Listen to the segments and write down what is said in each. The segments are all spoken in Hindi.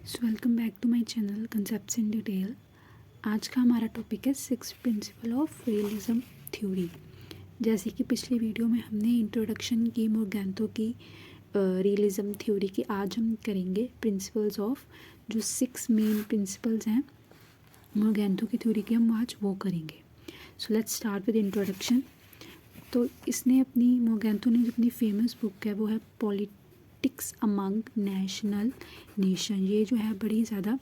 So welcome back to my channel concepts in detail. आज का हमारा टॉपिक है 6 प्रिंसिपल ऑफ रियलिज्म थ्योरी। जैसे कि पिछली वीडियो में हमने इंट्रोडक्शन की मोर्गैंथो की रियलिज्म थ्योरी की, आज हम करेंगे प्रिंसिपल्स ऑफ जो 6 मेन प्रिंसिपल्स हैं मोर्गैंथो की थ्योरी के, हम आज वो करेंगे। So let's start with introduction. तो इसने मोर्गैंथो ने जो अपनी फेमस बुक है वो है पॉलिटिक्स अमंग नेशनल नेशन। ये जो है बड़ी ज़्यादा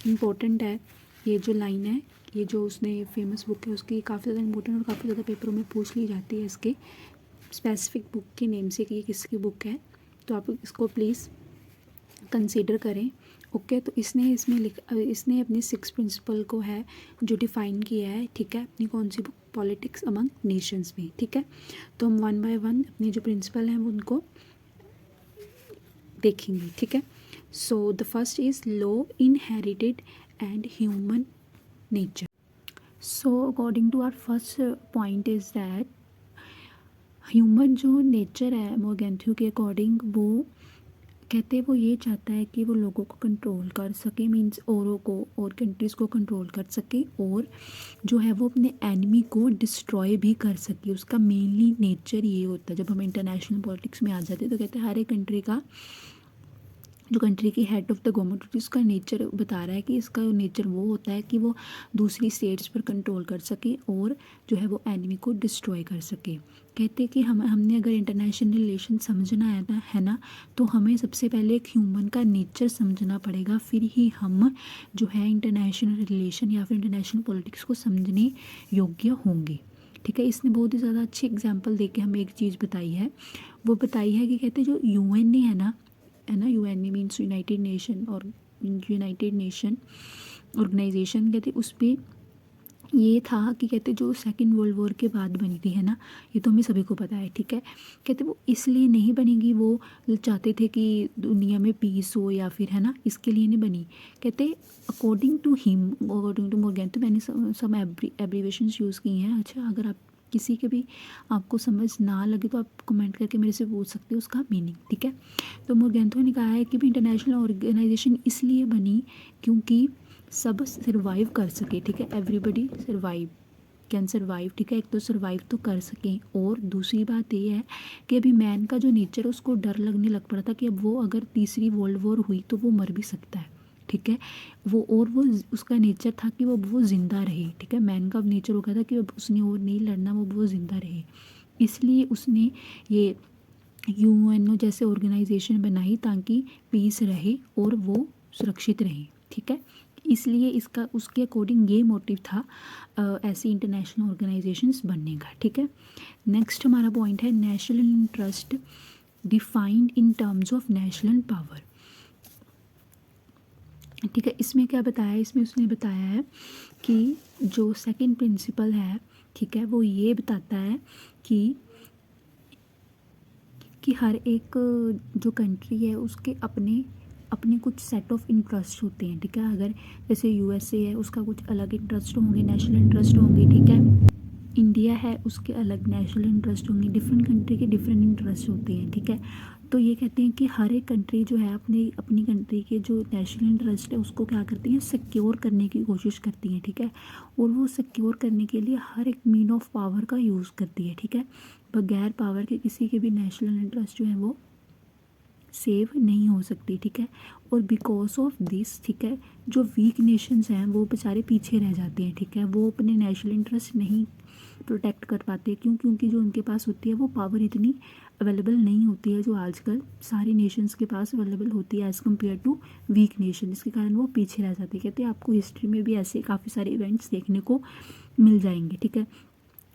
इम्पोर्टेंट है। ये जो लाइन है, ये जो उसने फेमस बुक है उसकी काफ़ी ज़्यादा इम्पोर्टेंट और काफ़ी ज़्यादा पेपरों में पूछ ली जाती है इसके स्पेसिफिक बुक के नेम से कि ये किसकी बुक है। तो आप इसको प्लीज़ कंसीडर करें। ओके, तो इसने अपनी 6 प्रिंसिपल को है जो डिफ़ाइन किया है, ठीक है, अपनी कौन सी बुक, पॉलिटिक्स अमंग नेशंस में, ठीक है। तो हम वन बाय वन अपने जो प्रिंसिपल हैं वो उनको देखेंगे, ठीक है। So the first is law inherited and human nature. So according to our first point is that human जो नेचर है मोर्गैंथो के अकॉर्डिंग, वो कहते हैं वो ये चाहता है कि वो लोगों को कंट्रोल कर सके, मींस औरों को और कंट्रीज़ को कंट्रोल कर सके, और जो है वो अपने एनिमी को डिस्ट्रॉय भी कर सके। उसका मेनली नेचर ये होता है। जब हम इंटरनेशनल पॉलिटिक्स में आ जाते हैं तो कहते हैं हर एक कंट्री का जो कंट्री की हेड ऑफ द गवर्नमेंट होती है उसका नेचर बता रहा है कि इसका नेचर वो होता है कि वो दूसरी स्टेट्स पर कंट्रोल कर सके और जो है वो एनिमी को डिस्ट्रॉय कर सके। कहते हैं कि हमने अगर इंटरनेशनल रिलेशन समझना है ना, तो हमें सबसे पहले एक ह्यूमन का नेचर समझना पड़ेगा, फिर ही हम जो है इंटरनेशनल रिलेशन या फिर इंटरनेशनल पॉलिटिक्स को समझने योग्य होंगे, ठीक है। इसने बहुत ही ज़्यादा अच्छी एग्जांपल दे के हमें एक चीज़ बताई है। वो बताई है कि कहते जो यूएन है ना, यूएन मीन्स यूनाइटेड नेशन, और यूनाइटेड नेशन ऑर्गेनाइजेशन, कहते उस पर ये था कि कहते जो सेकेंड वर्ल्ड वॉर के बाद बनी थी, है ना, ये तो हमें सभी को पता है, ठीक है। कहते वो इसलिए नहीं बनेगी, वो चाहते थे कि दुनिया में पीस हो या फिर, है ना, इसके लिए नहीं बनी। कहते according to him, according to Morgenthau, मैंने सब एब्रीवेशंस यूज़ की हैं। अच्छा, अगर आप किसी के भी आपको समझ ना लगे तो आप कमेंट करके मेरे से पूछ सकते हो उसका मीनिंग, ठीक है। तो मोर्गैंथो ने कहा है कि भी इंटरनेशनल ऑर्गेनाइजेशन इसलिए बनी क्योंकि सब सर्वाइव कर सके, ठीक है। एवरीबडी कैन सर्वाइव, ठीक है। एक तो सर्वाइव तो कर सकें, और दूसरी बात ये है कि अभी मैन का जो नेचर है उसको डर लगने लग पड़ा था कि अब वो अगर तीसरी वर्ल्ड वॉर हुई तो वो मर भी सकता है, ठीक है। वो उसका नेचर था कि वो ज़िंदा रहे, ठीक है। मैन का नेचर हो गया था कि अब उसने और नहीं लड़ना, वो ज़िंदा रहे। इसलिए उसने ये यूएनओ जैसे ऑर्गेनाइजेशन बनाई ताकि पीस रहे और वो सुरक्षित रहे, ठीक है। इसलिए इसका उसके अकॉर्डिंग ये मोटिव था ऐसी इंटरनेशनल ऑर्गेनाइजेशंस बनने का, ठीक है। नेक्स्ट हमारा पॉइंट है national interest defined in terms of national power, ठीक है। इसमें क्या बताया, इसमें उसने बताया है कि जो सेकंड प्रिंसिपल है, ठीक है, वो ये बताता है कि हर एक जो कंट्री है उसके अपने अपने कुछ सेट ऑफ इंटरेस्ट होते हैं, ठीक है। अगर जैसे यूएसए है उसका कुछ अलग इंटरेस्ट होंगे, नेशनल इंटरेस्ट होंगे, ठीक है। इंडिया है उसके अलग नेशनल इंटरेस्ट होंगे, डिफरेंट कंट्री के डिफरेंट इंटरेस्ट होते हैं, ठीक है। तो ये कहते हैं कि हर एक कंट्री जो है अपनी कंट्री के जो नेशनल इंटरेस्ट है उसको क्या करती हैं, सिक्योर करने की कोशिश करती हैं, ठीक है। और वो सिक्योर करने के लिए हर एक मीन ऑफ पावर का यूज़ करती है, ठीक है। बगैर पावर के किसी के भी नेशनल इंटरेस्ट जो है वो सेव नहीं हो सकती, ठीक है। और बिकॉज ऑफ दिस, ठीक है, जो वीक नेशंस हैं वो बेचारे पीछे रह जाते हैं, ठीक है। वो अपने नेशनल इंटरेस्ट नहीं प्रोटेक्ट कर पाते, क्योंकि जो उनके पास होती है वो पावर इतनी अवेलेबल नहीं होती है जो आजकल सारी नेशंस के पास अवेलेबल होती है as compare to weak nation. इसके कारण वो पीछे रह जाते हैं। कहते हैं आपको हिस्ट्री में भी ऐसे काफ़ी सारे इवेंट्स देखने को मिल जाएंगे, ठीक है।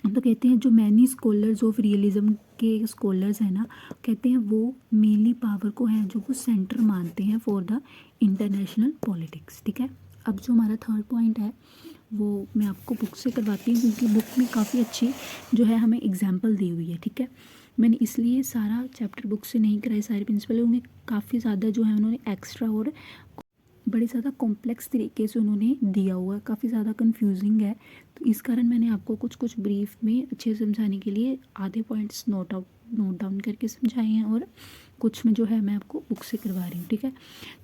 तो कहते हैं जो मैनी स्कॉलर्स ऑफ रियलिज्म के स्कॉलर्स हैं ना, कहते हैं वो मेनली पावर को है जो वो सेंटर मानते हैं फॉर द इंटरनेशनल पॉलिटिक्स, ठीक है। अब जो हमारा थर्ड पॉइंट है वो मैं आपको बुक से करवाती हूँ क्योंकि बुक में काफ़ी अच्छी जो है हमें एग्जाम्पल दी हुई है, ठीक है। मैंने इसलिए सारा चैप्टर बुक से नहीं कराए, सारे प्रिंसिपल उन्हें काफ़ी ज़्यादा जो है उन्होंने एक्स्ट्रा और बड़े ज़्यादा कॉम्प्लेक्स तरीके से उन्होंने दिया हुआ है, काफ़ी ज़्यादा कंफ्यूजिंग है। तो इस कारण मैंने आपको कुछ ब्रीफ में अच्छे से समझाने के लिए आधे पॉइंट्स नोट नोट डाउन करके समझाए हैं और कुछ में जो है मैं आपको बुक से करवा रही हूँ, ठीक है।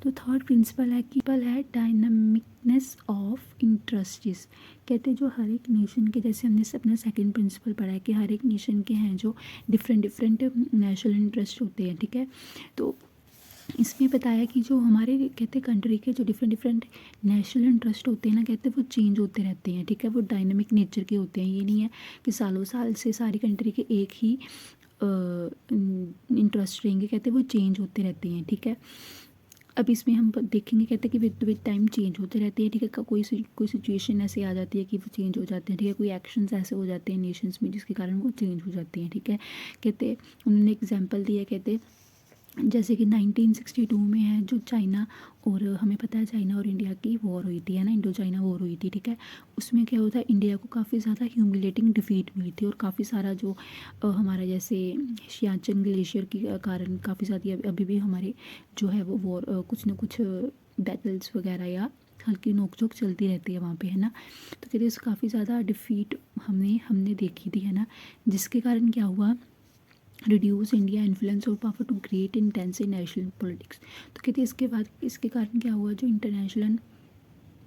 तो थर्ड प्रिंसिपल है डायनामिकनेस ऑफ इंटरेस्ट्स। कहते हैं जो हर एक नेशन के, जैसे हमने अपना सेकंड प्रिंसिपल पढ़ा है कि हर एक नेशन के हैं जो डिफरेंट नेशनल इंटरेस्ट होते हैं, ठीक है। तो इसमें बताया कि जो हमारे कहते हैं कंट्री के जो डिफरेंट नेशनल इंटरेस्ट होते हैं ना, कहते हैं वो चेंज होते रहते हैं, ठीक है। वो डायनामिक नेचर के होते हैं, ये नहीं है कि सालों साल से सारी कंट्री के एक ही इंटरेस्ट रहेंगे, कहते हैं वो चेंज होते रहते हैं, ठीक है। अब इसमें हम देखेंगे, कहते हैं कि विद टाइम चेंज होते रहते हैं, ठीक है। कोई सिचुएशन ऐसे आ जाती है कि वो चेंज हो जाते हैं, ठीक है। कोई एक्शंस ऐसे हो जाते हैं नेशंस में जिसके कारण वो चेंज हो जाते हैं, ठीक है। कहते उन्होंने एग्जांपल दिया, कहते जैसे कि 1962 में है जो चाइना और हमें पता है चाइना और इंडिया की वॉर हुई थी, है ना, इंडो चाइना वॉर हुई थी, ठीक है। उसमें क्या होता है, इंडिया को काफ़ी ज़्यादा ह्यूमिलेटिंग डिफीट मिली थी और काफ़ी सारा जो हमारा जैसे सियाचिन ग्लेशियर के कारण काफ़ी ज़्यादा अभी भी हमारे जो है वो वॉर कुछ ना कुछ बैटल्स वगैरह या हल्की नोक-झोंक चलती रहती है वहाँ पे, है ना। तो कहते हैं काफ़ी ज़्यादा डिफीट हमने देखी थी, है ना, जिसके कारण क्या हुआ, रिड्यूस इंडिया इन्फ्लुएंस और power to great intense international politics. तो कहते हैं इसके बाद इसके कारण क्या हुआ, जो इंटरनेशनल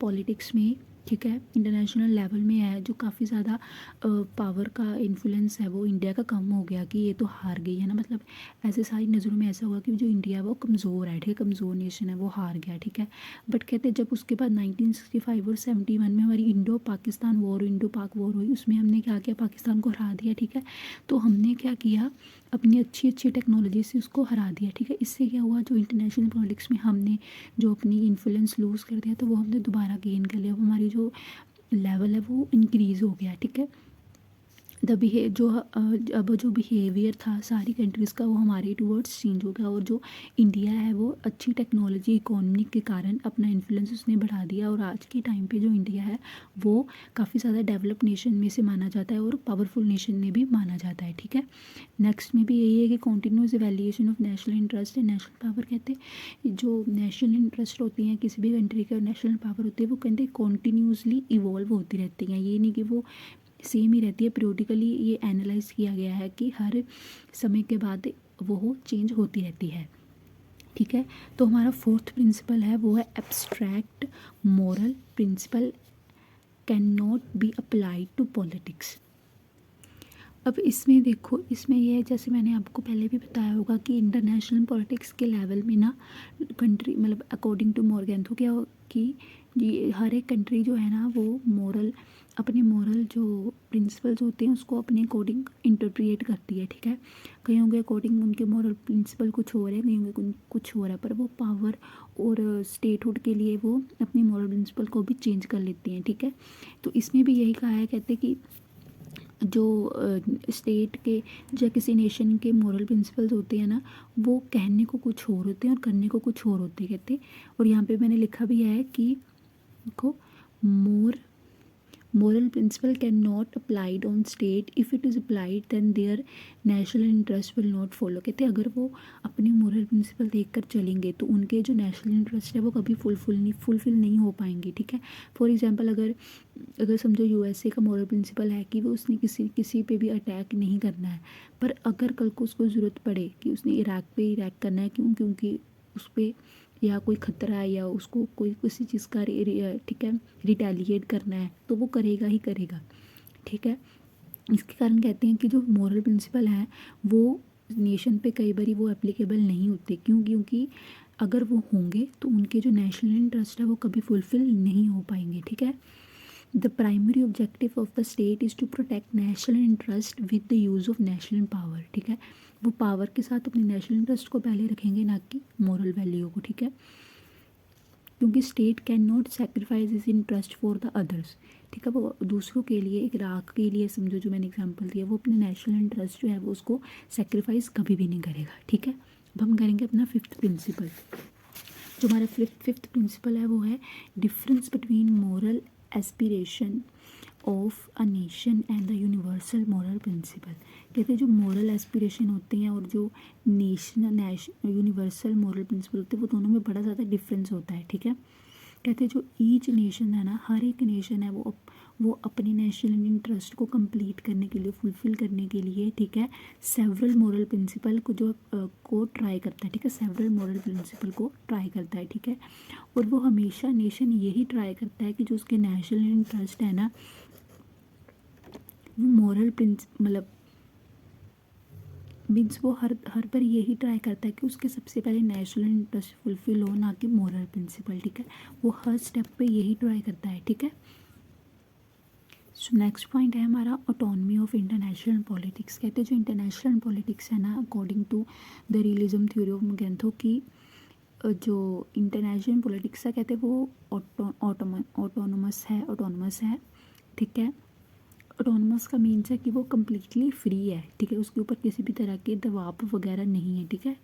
पॉलिटिक्स में, ठीक है, इंटरनेशनल लेवल में है जो काफ़ी ज़्यादा पावर का इन्फ्लुएंस है वो इंडिया का कम हो गया कि ये तो हार गई है ना, मतलब ऐसे सारी नज़रों में ऐसा हुआ कि जो इंडिया है वो कमज़ोर है, ठीक है, कमज़ोर नेशन है, वो हार गया, ठीक है। बट कहते हैं जब उसके बाद 1965 और 71 में हमारी इंडो पाकिस्तान वॉर, इंडो पाक वॉर हुई, उसमें हमने क्या किया, पाकिस्तान को हरा दिया, ठीक है। तो हमने क्या किया, अपनी अच्छी टेक्नोलॉजी से उसको हरा दिया, ठीक है। इससे क्या हुआ, जो इंटरनेशनल पॉलिटिक्स में हमने जो अपनी इन्फ्लुएंस लूज़ कर दिया था वो हमने दोबारा गेन कर लिया, अब हमारी जो लेवल है वो इंक्रीज़ हो गया, ठीक है। अब जो बिहेवियर था सारी कंट्रीज़ का वो हमारे टूवर्ड्स चेंज हो गया और जो इंडिया है वो अच्छी टेक्नोलॉजी इकोनॉमी के कारण अपना इन्फ्लुएंस उसने बढ़ा दिया और आज के टाइम पे जो इंडिया है वो काफ़ी ज़्यादा डेवलप नेशन में से माना जाता है और पावरफुल नेशन में भी माना जाता है, ठीक है। नेक्स्ट में भी यही है कि continuous evaluation of national interest and national power. कहते हैं जो नेशनल इंटरेस्ट होती हैं किसी भी कंट्री के और नेशनल पावर होती है वो कहते हैं कॉन्टीन्यूसली इवॉल्व होती रहती हैं, ये नहीं कि वो सेम ही रहती है, पीरियोडिकली ये एनालाइज किया गया है कि हर समय के बाद वो चेंज होती रहती है, ठीक है। तो हमारा फोर्थ प्रिंसिपल है वो है abstract moral principle cannot be applied to politics. अब इसमें देखो, इसमें ये जैसे मैंने आपको पहले भी बताया होगा कि इंटरनेशनल पॉलिटिक्स के लेवल में ना कंट्री मतलब अकॉर्डिंग टू मॉर्गेंथो क्या कि ये हर एक कंट्री जो है ना वो अपने मोरल जो प्रिंसिपल्स होते हैं उसको अपने अकॉर्डिंग इंटरप्रिएट करती है, ठीक है। कईयों के अकॉर्डिंग उनके मोरल प्रिंसिपल कुछ हो रहे हैं, कईयों के कुछ हो रहा है, पर वो पावर और स्टेटहुड के लिए वो अपने मोरल प्रिंसिपल को भी चेंज कर लेती हैं, ठीक है। तो इसमें भी यही कहा है, कहते कि जो स्टेट के या किसी नेशन के मोरल प्रिंसिपल्स होते हैं ना वो कहने को कुछ और होते हैं और करने को कुछ और होते हैं, कहते। और यहाँ पे मैंने लिखा भी है कि देखो, moral principle cannot applied on state, if it is applied then their national interest will not follow। कहते हैं अगर वो अपने मोरल प्रिंसिपल देखकर चलेंगे तो उनके जो नेशनल इंटरेस्ट है वो कभी फुलफिल नहीं हो पाएंगे, ठीक है। फॉर एग्जांपल अगर समझो यूएसए का मोरल प्रिंसिपल है कि वो उसने किसी पे भी अटैक नहीं करना है, पर अगर कल को उसको ज़रूरत पड़े कि उसने इराक पे अटैक करना है, क्योंकि उस पर या कोई ख़तरा है या उसको कोई किसी चीज़ का ठीक है रिटेलिएट करना है तो वो करेगा ही करेगा, ठीक है। इसके कारण कहते हैं कि जो मोरल प्रिंसिपल हैं वो नेशन पे कई बार वो एप्लीकेबल नहीं होते, क्योंकि अगर वो होंगे तो उनके जो नेशनल इंटरेस्ट है वो कभी फुलफिल नहीं हो पाएंगे, ठीक है। The primary objective of the state is to protect national interest with the use of national power, ठीक है। वो पावर के साथ अपने नेशनल इंटरेस्ट को पहले रखेंगे ना कि मोरल वैल्यू को, ठीक है। क्योंकि state can not sacrifice is interest for the others, ठीक है। वो दूसरों के लिए, एक राख के लिए समझो जो मैंने एग्जांपल दिया, वो अपने नेशनल इंटरेस्ट जो है वो उसको सेक्रीफाइस कभी भी नहीं करेगा, ठीक है। अब हम करेंगे अपना फिफ्थ प्रिंसिपल। जो हमारा फिफ्थ प्रिंसिपल है वो है difference between moral aspiration of a nation and the universal moral principle. कहते हैं जो मोरल एस्पिरेशन होते हैं और जो यूनिवर्सल मोरल प्रिंसिपल होते हैं वो दोनों में बड़ा ज़्यादा डिफरेंस होता है, ठीक है। कहते जो ईच नेशन है ना, हर एक नेशन है वो अपने नेशनल इंटरेस्ट को कंप्लीट करने के लिए, फुलफिल करने के लिए, ठीक है, सेवरल मॉरल प्रिंसिपल को ट्राई करता है, ठीक है, सेवरल मॉरल प्रिंसिपल को ट्राई करता है, ठीक है। और वो हमेशा नेशन यही ट्राई करता है कि जो उसके नेशनल इंटरेस्ट है ना, वो मॉरल मतलब मीन्स वो हर बार यही ट्राई करता है कि उसके सबसे पहले नेशनल इंटरेस्ट फुलफिल हो, ना कि मॉरल प्रिंसिपल, ठीक है। वो हर स्टेप पे यही ट्राई करता है, ठीक है। सो नेक्स्ट पॉइंट है हमारा ऑटोनमी ऑफ इंटरनेशनल पॉलिटिक्स। कहते हैं जो इंटरनेशनल पॉलिटिक्स है ना, according to the realism theory of Morgenthau की, जो इंटरनेशनल पॉलिटिक्स है कहते हैं वो ऑटोनोमस है, ठीक है। ऑटोनोमस का मीन्स है कि वो कम्प्लीटली फ्री है, ठीक है, उसके ऊपर किसी भी तरह के दबाव वगैरह नहीं है, ठीक है।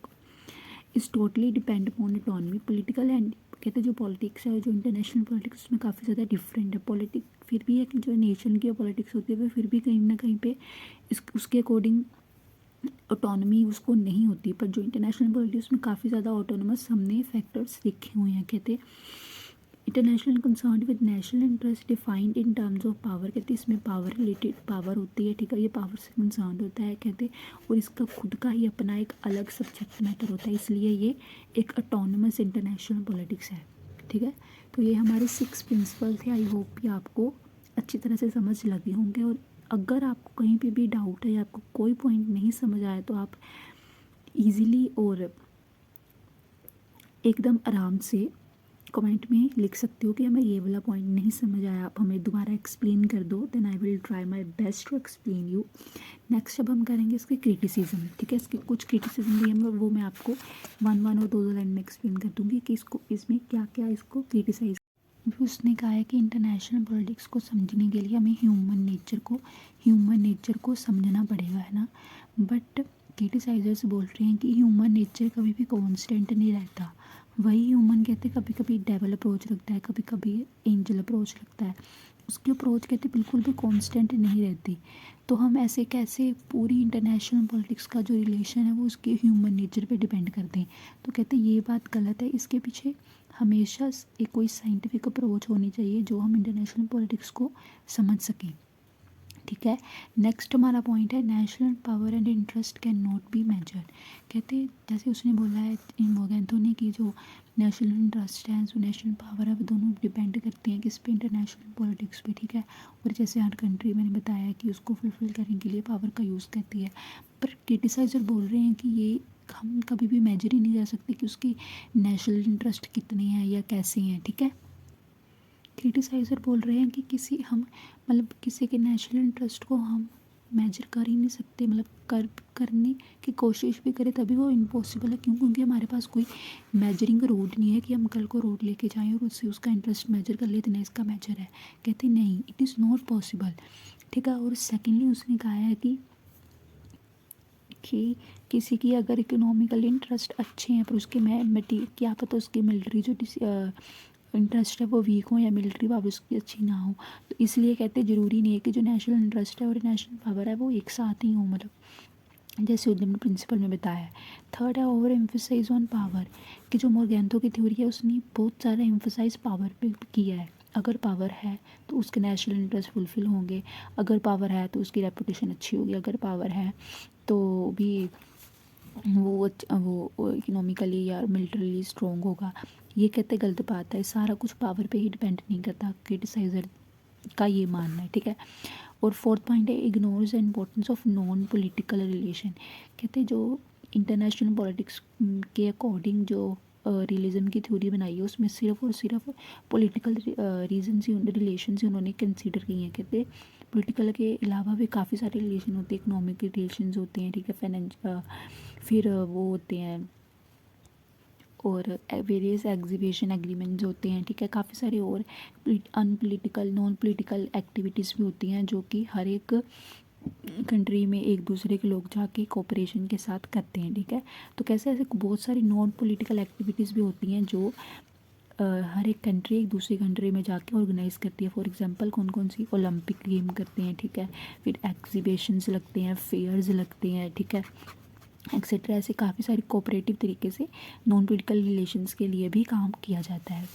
Is totally depend upon autonomy political and, कहते हैं जो पॉलिटिक्स है, जो इंटरनेशनल पॉलिटिक्स, उसमें काफ़ी ज़्यादा डिफरेंट है। पॉलिटिक्स फिर भी है कि जो नेशन की पॉलिटिक्स होती है वो फिर भी कहीं ना कहीं पे उसके अकॉर्डिंग ऑटोनमी उसको नहीं होती, पर जो इंटरनेशनल पॉलिटिक्स में काफ़ी ज़्यादा ऑटोनमस हमने फैक्टर्स देखे हुए हैं। कहते international concern with national interest defined in terms of power. कहते इसमें पावर रिलेटेड पावर होती है, ठीक है, ये पावर से कंसर्न होता है, कहते और इसका खुद का ही अपना एक अलग सब्जेक्ट मैटर होता है, इसलिए ये एक ऑटोनमस इंटरनेशनल पॉलिटिक्स है, ठीक है। तो ये हमारे 6 प्रिंसिपल थे। आई होप ये आपको अच्छी तरह से समझ लगे होंगे, और अगर आपको कहीं पे भी डाउट है या आपको कोई पॉइंट नहीं समझ आया तो आप इजीली और एकदम आराम से कमेंट में लिख सकते हो कि हमें ये वाला पॉइंट नहीं समझ आया, आप हमें दोबारा एक्सप्लेन कर दो, then I will try my best to explain you. Next अब हम करेंगे इसके क्रिटिसिज्म, ठीक है। इसके कुछ क्रिटिसिज्म भी है, वो मैं आपको 1 और 2 लाइन में एक्सप्लेन कर दूँगी कि इसको इसमें क्या क्या इसको क्रिटिसाइज। उसने कहा है कि इंटरनेशनल पॉलिटिक्स को समझने के लिए हमें ह्यूमन नेचर को समझना पड़ेगा, है ना। बट क्रिटिसाइजर्स बोल रहे हैं कि ह्यूमन नेचर कभी भी कांस्टेंट नहीं रहता। वही ह्यूमन कहते कभी कभी डेवल अप्रोच रखता है, कभी कभी एंजल अप्रोच रखता है, उसकी अप्रोच कहते बिल्कुल भी कांस्टेंट नहीं रहती। तो हम ऐसे कैसे पूरी इंटरनेशनल पॉलिटिक्स का जो रिलेशन है वो उसके ह्यूमन नेचर पे डिपेंड करते हैं। तो कहते ये बात गलत है, इसके पीछे हमेशा एक कोई साइंटिफिक अप्रोच होनी चाहिए जो हम इंटरनेशनल पॉलिटिक्स को समझ सकें, ठीक है। नेक्स्ट हमारा पॉइंट है national power and interest can not be measured. कहते जैसे उसने बोला है इन मैगेंथो ने कि जो नेशनल इंटरेस्ट है, जो नेशनल पावर है, वो दोनों डिपेंड करते हैं किस पे, इंटरनेशनल पॉलिटिक्स पे, ठीक है। और जैसे हर कंट्री मैंने बताया कि उसको फुलफिल करने के लिए पावर का यूज़ करती है, पर क्रिटिसाइजर बोल रहे हैं कि ये हम कभी भी मेजर ही नहीं कर सकते कि उसकी नेशनल इंटरेस्ट कितने हैं या कैसे हैं, ठीक है। क्रिटिसाइजर बोल रहे हैं कि किसी के नेशनल इंटरेस्ट को हम मेजर कर ही नहीं सकते, मतलब करने की कोशिश भी करें तभी वो इम्पॉसिबल है, क्योंकि हमारे पास कोई मेजरिंग रोड नहीं है कि हम कल को रोड लेके जाएं और उससे उसका इंटरेस्ट मेजर कर ले, इतना इसका मेजर है। कहते नहीं, इट इज़ नॉट पॉसिबल, ठीक है। और सेकेंडली उसने कहा है कि किसी की अगर इकोनॉमिकल इंटरेस्ट अच्छे हैं पर उसके क्या पता उसकी मिलिट्री जो इंटरेस्ट है वो वीक हो या मिलिट्री पावर उसकी अच्छी ना हो। तो इसलिए कहते ज़रूरी नहीं है कि जो नेशनल इंटरेस्ट है और नेशनल पावर है वो एक साथ ही हो, मतलब जैसे उन्होंने प्रिंसिपल में बताया है। थर्ड है ओवर एम्फोसाइज ऑन पावर, कि जो मैगेंथो की थ्योरी है उसने बहुत सारा एम्फोसाइज पावर पे किया है। अगर पावर है तो उसके नेशनल इंटरेस्ट फुलफिल होंगे, अगर पावर है तो उसकी रेपुटेशन अच्छी होगी, अगर पावर है तो भी वो इकोनॉमिकली या मिलिटरीली स्ट्रॉन्ग होगा। ये कहते गलत बात है, सारा कुछ पावर पे ही डिपेंड नहीं करता, क्रिटिसाइजर का ये मानना है, ठीक है। और फोर्थ पॉइंट है ignores the importance of non political relation. कहते जो इंटरनेशनल पॉलिटिक्स के अकॉर्डिंग जो रिलीजन की थ्योरी बनाई है उसमें सिर्फ और सिर्फ पॉलिटिकल रीजन ही रिलेशन ही उन्होंने कंसीडर की हैं। कहते पॉलिटिकल के अलावा भी काफ़ी सारे रिलेशन होते हैं, इकोनॉमिक रिलेशन होते हैं, ठीक है, फिर वो होते हैं और वेरियस एग्जीबिशन एग्रीमेंट्स होते हैं, ठीक है, काफ़ी सारे और अनपॉलिटिकल नॉन पॉलिटिकल एक्टिविटीज़ भी होती हैं जो कि हर एक कंट्री में एक दूसरे के लोग जाके कोऑपरेशन के साथ करते हैं, ठीक है। तो कैसे ऐसे बहुत सारी नॉन पॉलिटिकल एक्टिविटीज़ भी होती हैं जो हर एक कंट्री एक दूसरी कंट्री में जाके ऑर्गेनाइज़ करती है। फॉर एग्जांपल कौन कौन सी, ओलंपिक गेम करते हैं, ठीक है, फिर एग्जीबिशंस लगते हैं, फेयर्स लगते हैं, ठीक है, एक्सेट्रा। ऐसे काफ़ी सारी कोऑपरेटिव तरीके से नॉन पॉलिटिकल रिलेशंस के लिए भी काम किया जाता है।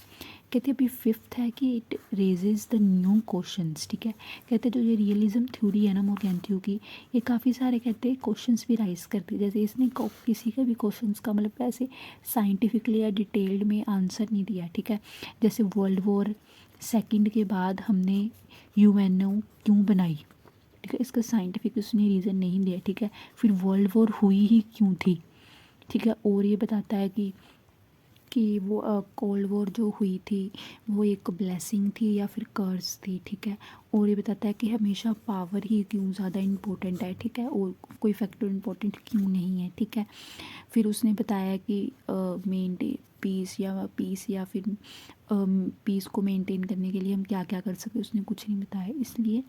कहते अभी फिफ्थ है कि it raises the new questions, ठीक है। कहते जो ये रियलिज्म थ्योरी है ना मोर्गेंटियो की, ये काफ़ी सारे कहते हैं क्वेश्चंस भी राइज करती है। जैसे इसने किसी का भी क्वेश्चंस का मतलब ऐसे साइंटिफिकली या डिटेल्ड में आंसर नहीं दिया, ठीक है। जैसे वर्ल्ड वॉर सेकंड के बाद हमने यूएनओ क्यों बनाई, ठीक है, इसका साइंटिफिक उसने रीज़न नहीं दिया, ठीक है। फिर वर्ल्ड वॉर हुई ही क्यों थी, ठीक है। और ये बताता है कि वो कोल्ड वॉर जो हुई थी वो एक ब्लेसिंग थी या फिर कर्स थी, ठीक है। और ये बताता है कि हमेशा पावर ही क्यों ज़्यादा इम्पोर्टेंट है, ठीक है, और कोई फैक्टर इम्पोर्टेंट क्यों नहीं है, ठीक है। फिर उसने बताया कि मेनटेन पीस या फिर पीस को मेंटेन करने के लिए हम क्या क्या कर सकते, उसने कुछ नहीं बताया। इसलिए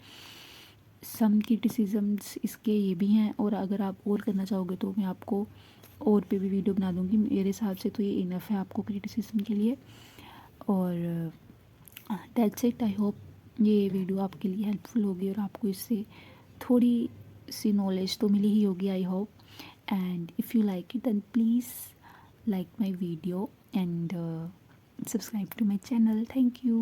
सम क्रिटिसिजम्स इसके ये भी हैं, और अगर आप और करना चाहोगे तो मैं आपको और पे भी वीडियो बना दूँगी। मेरे हिसाब से तो ये इनफ है आपको क्रिटिसिज्म के लिए। और दैट्स इट। आई होप ये वीडियो आपके लिए हेल्पफुल होगी और आपको इससे थोड़ी सी नॉलेज तो मिली ही होगी, I hope. And if you like it then please like my video and subscribe to my channel. Thank you.